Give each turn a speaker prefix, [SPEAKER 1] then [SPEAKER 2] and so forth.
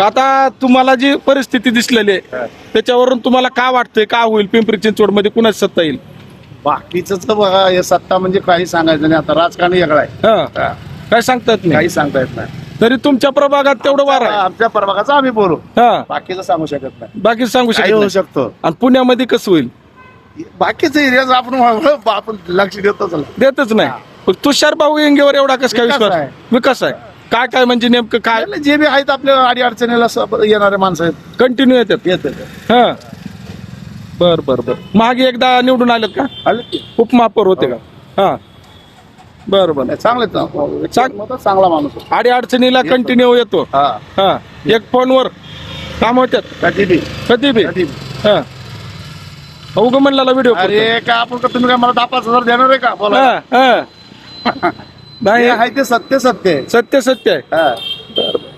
[SPEAKER 1] आता तुम्हाला जी परिस्थिती दिसलेली आहे त्याच्यावरून तुम्हाला काय वाटतंय का होईल पिंपरी चिंचवड मध्ये कुणाची सत्ता येईल?
[SPEAKER 2] बाकीच बघा हे सत्ता म्हणजे काही सांगायचं नाही. आता राजकारण वेगळं आहे.
[SPEAKER 1] हा. काय सांगतात नाही
[SPEAKER 2] काही सांगता येत नाही.
[SPEAKER 1] तरी तुमच्या प्रभागात तेवढं वार आहे.
[SPEAKER 2] आमच्या प्रभागाचं आम्ही बोलू,
[SPEAKER 1] हा
[SPEAKER 2] बाकीचं सांगू शकत नाही.
[SPEAKER 1] बाकी सांगू
[SPEAKER 2] काही
[SPEAKER 1] शकत
[SPEAKER 2] होऊ
[SPEAKER 1] नाही.
[SPEAKER 2] शकतो.
[SPEAKER 1] आणि पुण्यामध्ये कसं होईल
[SPEAKER 2] बाकीचं एरिया आपण लक्ष देतोच नाही.
[SPEAKER 1] देतच नाही. पण तुषार भाऊ येंगेवर एवढा कसं काय
[SPEAKER 2] विकास
[SPEAKER 1] विश्वास
[SPEAKER 2] आहे.
[SPEAKER 1] विकास आहे काय काय म्हणजे नेमकं काय
[SPEAKER 2] आपल्याला जे बी आहेत आपल्या अडी अडचणीला येणारे माणसं आहेत
[SPEAKER 1] कंटिन्यू येतात
[SPEAKER 2] येत
[SPEAKER 1] हा बर बर बर मागे एकदा निवडून आलेत का उपमहापौर होते का हा बर बर
[SPEAKER 2] चांगला माणूस आहे.
[SPEAKER 1] आडी अडचणीला कंटिन्यू येतो
[SPEAKER 2] हा
[SPEAKER 1] हा एक फोनवर काम होत्यात
[SPEAKER 2] कधी बी
[SPEAKER 1] कधी बी
[SPEAKER 2] कधी बी.
[SPEAKER 1] हा अवघ म्हणला व्हिडिओ
[SPEAKER 2] अरे का आपण तुम्ही काय मला 10,000-5,000 देणार आहे का बोला.
[SPEAKER 1] नाही
[SPEAKER 2] आहे ते सत्य आहे.
[SPEAKER 1] सत्य सत्य आहे
[SPEAKER 2] हा
[SPEAKER 1] बरं, बरं.